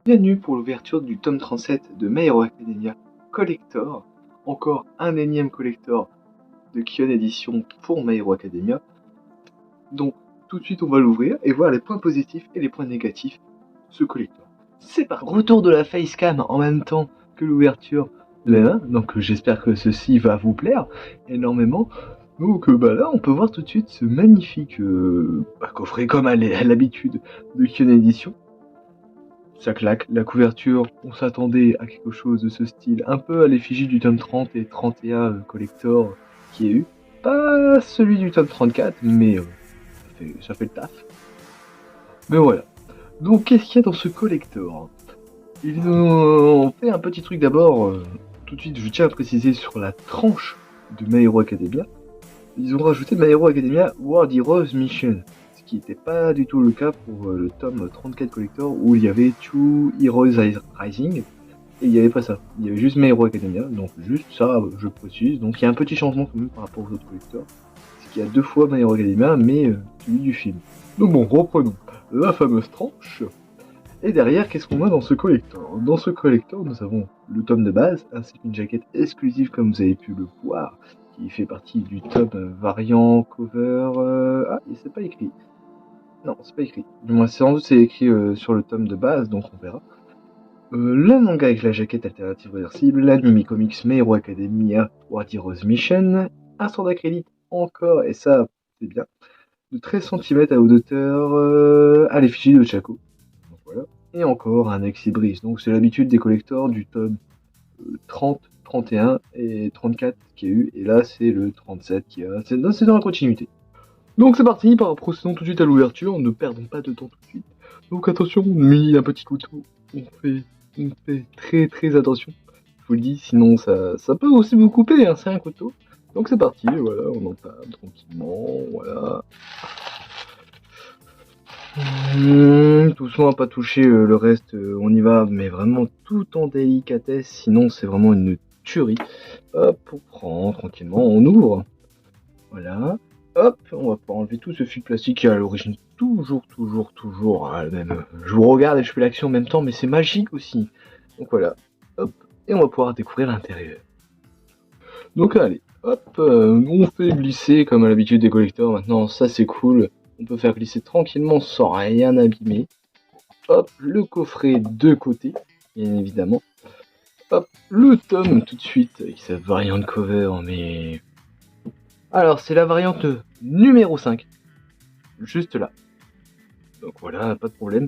Bienvenue pour l'ouverture du tome 37 de My Hero Academia Collector. Encore un énième collector de Kion Edition pour My Hero Academia. Donc tout de suite on va l'ouvrir et voir les points positifs et les points négatifs de ce collector. C'est par retour de la facecam en même temps que l'ouverture de la main, donc j'espère que ceci va vous plaire énormément. Donc là on peut voir tout de suite ce magnifique coffret comme à l'habitude de Kion Edition. Ça claque, la couverture, on s'attendait à quelque chose de ce style, un peu à l'effigie du tome 30 et 31 collector qui est eu. Pas celui du tome 34, mais ça fait le taf. Mais voilà. Donc qu'est-ce qu'il y a dans ce collector? Ils ont fait un petit truc d'abord, tout de suite je tiens à préciser sur la tranche de My Hero Academia. Ils ont rajouté My Hero Academia World Heroes Mission. Ce qui n'était pas du tout le cas pour le tome 34 collector où il y avait Two Heroes Rising et il n'y avait pas ça. Il y avait juste My Hero Academia, donc juste ça je précise. Donc il y a un petit changement quand même par rapport aux autres collectors. C'est qu'il y a deux fois My Hero Academia mais celui du film. Donc bon, reprenons la fameuse tranche. Et derrière, qu'est-ce qu'on a dans ce collector? Dans ce collector, nous avons le tome de base ainsi qu'une jaquette exclusive comme vous avez pu le voir, qui fait partie du tome variant cover. Ah, c'est pas écrit. Non, c'est pas écrit. Du moins, sans doute c'est écrit sur le tome de base, donc on verra. Le manga avec la jaquette alternative réversible, l'anime comics My Hero Academia World Heroes Mission, un sort d'accrédit encore, et ça, c'est bien, de 13 cm à hauteur à l'effigie de Chaco. Donc voilà. Et encore un Exibris. Donc c'est l'habitude des collectors du tome 30, 31 et 34 qui a eu, et là c'est le 37 qui a. C'est dans la continuité. Donc c'est parti, procédons tout de suite à l'ouverture, ne perdons pas de temps tout de suite. Donc attention, muni un petit couteau, on fait très attention. Je vous le dis, sinon ça peut aussi vous couper, hein, c'est un couteau. Donc c'est parti, voilà, on entame tranquillement, voilà. Doucement à pas toucher le reste, on y va, mais vraiment tout en délicatesse, sinon c'est vraiment une tuerie. Hop, on prend tranquillement, on ouvre. Voilà. Hop, on va pouvoir enlever tout ce fil plastique qui est à l'origine toujours même. Je vous regarde et je fais l'action en même temps, mais c'est magique aussi. Donc voilà. Hop, et on va pouvoir découvrir l'intérieur. Donc allez, hop, on fait glisser comme à l'habitude des collecteurs. Maintenant, ça c'est cool. On peut faire glisser tranquillement sans rien abîmer. Hop, le coffret de côté, bien évidemment. Hop, le tome tout de suite avec sa variante cover, mais... Alors, c'est la variante numéro 5. Juste là. Donc voilà, pas de problème.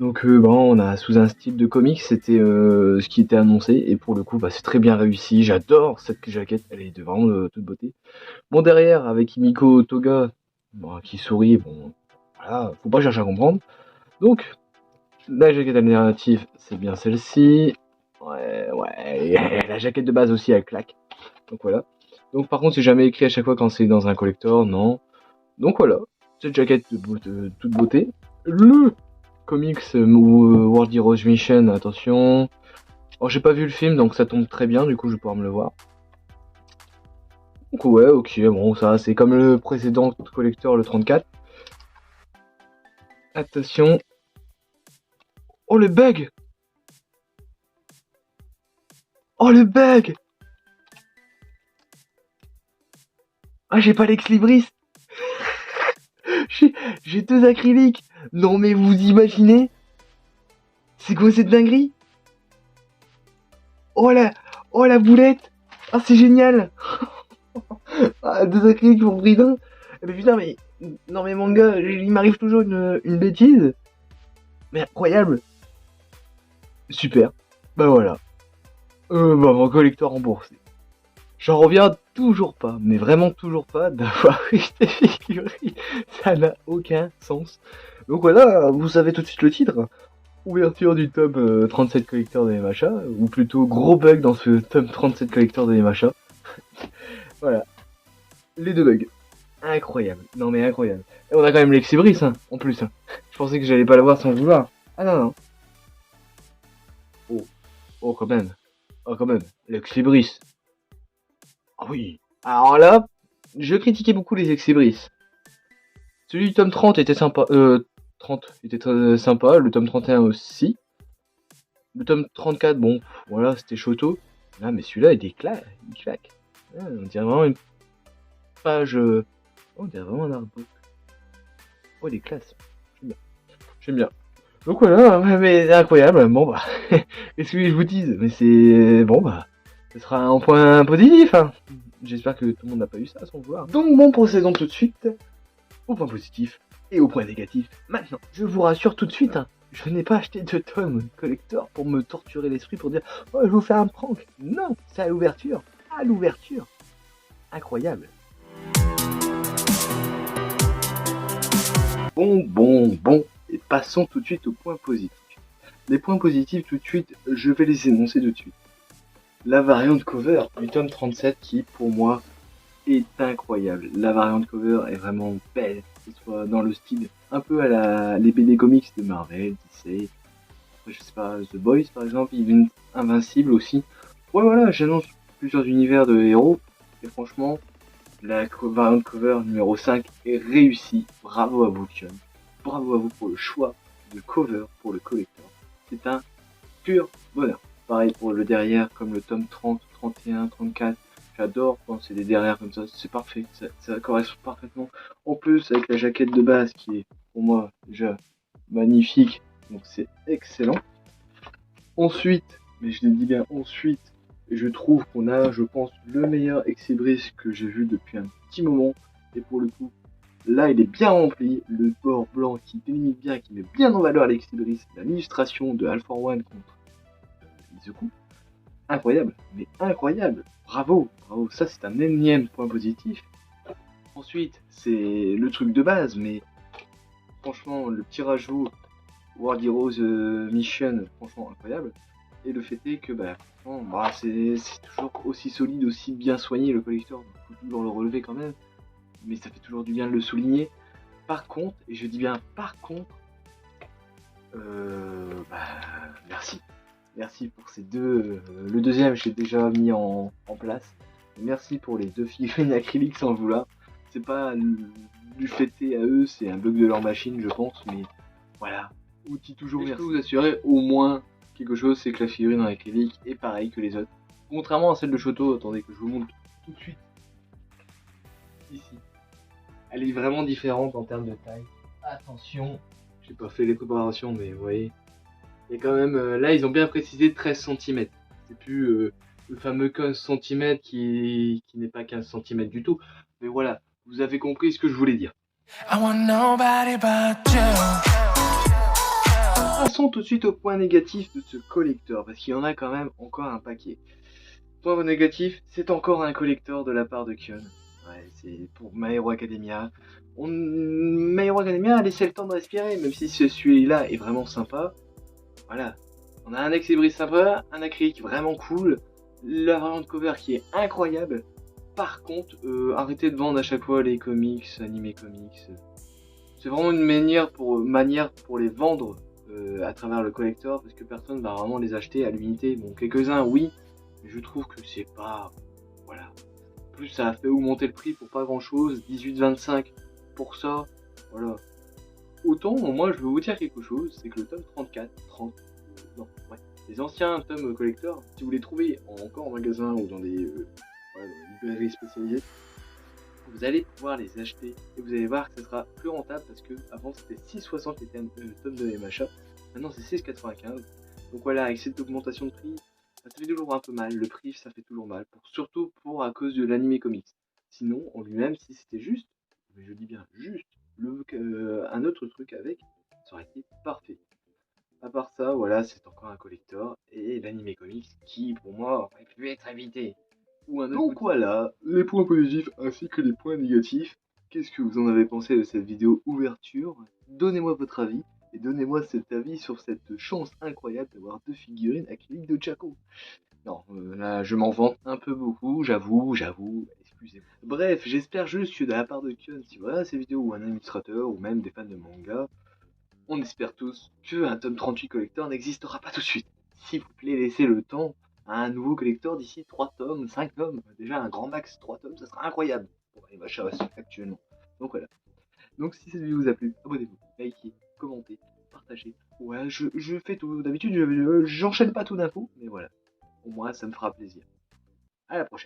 Donc on a sous un style de comics, c'était ce qui était annoncé. Et pour le coup, c'est très bien réussi. J'adore cette jaquette, elle est de vraiment de toute beauté. Bon, derrière, avec Himiko Toga, qui sourit, bon, voilà, faut pas chercher à comprendre. Donc, la jaquette alternative, c'est bien celle-ci. Ouais, la jaquette de base aussi, elle claque. Donc voilà. Donc par contre, c'est jamais écrit à chaque fois quand c'est dans un collector, non. Donc voilà, cette jaquette de toute beauté. Le comics World Heroes Mission, attention. Alors j'ai pas vu le film, donc ça tombe très bien, du coup je vais pouvoir me le voir. Donc ouais, ok, bon ça c'est comme le précédent collector, le 34. Attention. Oh le bug! Oh le bug! Ah j'ai pas l'ex libris! J'ai deux acryliques! Non mais vous imaginez? C'est quoi cette dinguerie? Oh la boulette! Ah c'est génial! Ah, deux acryliques pour Bridin! Mais putain, mais. Non, mais mon gars, il m'arrive toujours une bêtise. Mais incroyable! Super. Bah voilà. Mon collector remboursé. J'en reviens toujours pas, mais vraiment toujours pas, d'avoir eu cette figurerie. Ça n'a aucun sens. Donc voilà, vous savez tout de suite le titre. Ouverture du tome 37 collector de MHA, ou plutôt gros bug dans ce tome 37 collector de MHA. Voilà. Les deux bugs. Incroyable. Non mais incroyable. Et on a quand même l'Exibris, hein, en plus. Hein. Je pensais que j'allais pas l'avoir sans vouloir. Ah non. Oh quand même. Oh quand même. L'Exibris. Ah oui. Alors là, je critiquais beaucoup les Exibris. Celui du tome 30 était sympa. 30 était très sympa, le tome 31 aussi. Le tome 34, bon, voilà, c'était Shoto. Là, mais celui-là, il claque. Ouais, on dirait vraiment une page. On dirait vraiment un artbook. Oh, il est classe. J'aime bien. J'aime bien. Donc voilà, mais c'est incroyable. Bon, bah, qu'est-ce que je vous dise? Mais c'est. Bon, bah, ce sera un point positif, hein. J'espère que tout le monde n'a pas eu ça sans vouloir. Donc, bon, procédons tout de suite au point positif et au point négatif. Maintenant, je vous rassure tout de suite, hein, je n'ai pas acheté de tomes collector pour me torturer l'esprit pour dire oh, je vais vous faire un prank. Non, c'est à l'ouverture. À l'ouverture. Incroyable. Bon. Et passons tout de suite aux points positifs. Les points positifs, tout de suite, je vais les énoncer tout de suite. La variante cover du tome 37 qui, pour moi, est incroyable. La variante cover est vraiment belle, que ce soit dans le style un peu à les BD comics de Marvel, DC, je sais pas, The Boys par exemple, Invincible aussi. Ouais voilà, j'annonce plusieurs univers de héros, et franchement, la variante cover numéro 5 est réussie. Bravo à vous, Kion. Bravo à vous pour le choix de cover pour le collector. C'est un pur bonheur. Pareil pour le derrière, comme le tome 30, 31, 34. J'adore quand c'est des derrière comme ça, c'est parfait, ça correspond parfaitement. En plus, avec la jaquette de base qui est pour moi déjà magnifique, donc c'est excellent. Ensuite, mais je l'ai dit bien ensuite, je trouve qu'on a, je pense, le meilleur Exibris que j'ai vu depuis un petit moment. Et pour le coup, là, il est bien rempli. Le bord blanc qui délimite bien, qui met bien en valeur l'Exibris. L'illustration de All for One contre Izuku. Incroyable, mais incroyable. Bravo. Ça, c'est un énième point positif. Ensuite, c'est le truc de base, mais franchement, le petit rajout World Heroes Mission, franchement incroyable. Et le fait est que c'est toujours aussi solide, aussi bien soigné le collector, il faut toujours le relever quand même, mais ça fait toujours du bien de le souligner. Par contre, et je dis bien par contre, merci. Merci pour ces deux. Le deuxième, j'ai déjà mis en place. Et merci pour les deux figurines acryliques sans vouloir. C'est pas du fêté à eux, c'est un bug de leur machine, je pense, mais voilà. Outil toujours merci. Je peux vous assurer au moins quelque chose, c'est que la figurine en acrylique est pareille que les autres. Contrairement à celle de Shoto, attendez que je vous montre tout de suite. Ici. Elle est vraiment différente en termes de taille. Attention, j'ai pas fait les préparations, mais vous voyez. Et quand même, là, ils ont bien précisé 13 cm. C'est plus le fameux 15 cm qui n'est pas 15 cm du tout. Mais voilà, vous avez compris ce que je voulais dire. Passons tout de suite au point négatif de ce collector, parce qu'il y en a quand même encore un paquet. Point négatif, c'est encore un collector de la part de Kion. Ouais, c'est pour My Hero Academia. My Hero Academia a laissé le temps de respirer, même si celui-là est vraiment sympa. Voilà. On a un Exibris sympa, un acrylique vraiment cool, la variante cover qui est incroyable. Par contre, arrêtez de vendre à chaque fois les comics, animés comics. C'est vraiment une manière pour les vendre à travers le collector, parce que personne va vraiment les acheter à l'unité. Bon, quelques-uns oui, mais je trouve que c'est pas... Voilà. En plus, ça a fait augmenter le prix pour pas grand-chose, 18,25 pour ça. Voilà. Autant, moi, je veux vous dire quelque chose, c'est que le tome 34, les anciens tomes collector, si vous les trouvez encore en magasin ou dans des librairies spécialisées, vous allez pouvoir les acheter et vous allez voir que ce sera plus rentable parce que avant c'était 6,60 les tomes de MHA, maintenant c'est 6,95. Donc voilà, avec cette augmentation de prix, ça fait toujours un peu mal, le prix ça fait toujours mal, surtout à cause de l'anime comics. Sinon, en lui-même, si c'était juste, mais je dis bien juste, un autre truc avec, ça aurait été parfait. À part ça, voilà, c'est encore un collector et l'anime comics qui, pour moi, aurait pu être évité. Ou un autre. Donc voilà, les points positifs ainsi que les points négatifs. Qu'est-ce que vous en avez pensé de cette vidéo ouverture? Donnez-moi votre avis et donnez-moi cet avis sur cette chance incroyable d'avoir deux figurines acryliques de Chaco. Non, là, je m'en vante un peu beaucoup, j'avoue, excusez-moi. Bref, j'espère juste que de la part de Kion, si voilà ces vidéos ou un illustrateur ou même des fans de manga, on espère tous qu'un tome 38 collector n'existera pas tout de suite. S'il vous plaît, laissez le temps à un nouveau collector d'ici 3 tomes, 5 tomes. Déjà, un grand max 3 tomes, ça sera incroyable pour les achats actuellement. Donc voilà. Donc si cette vidéo vous a plu, abonnez-vous, likez, commentez. partager. Ouais, je fais tout. D'habitude, j'enchaîne pas tout d'un coup, mais voilà. Au moins, ça me fera plaisir. À la prochaine.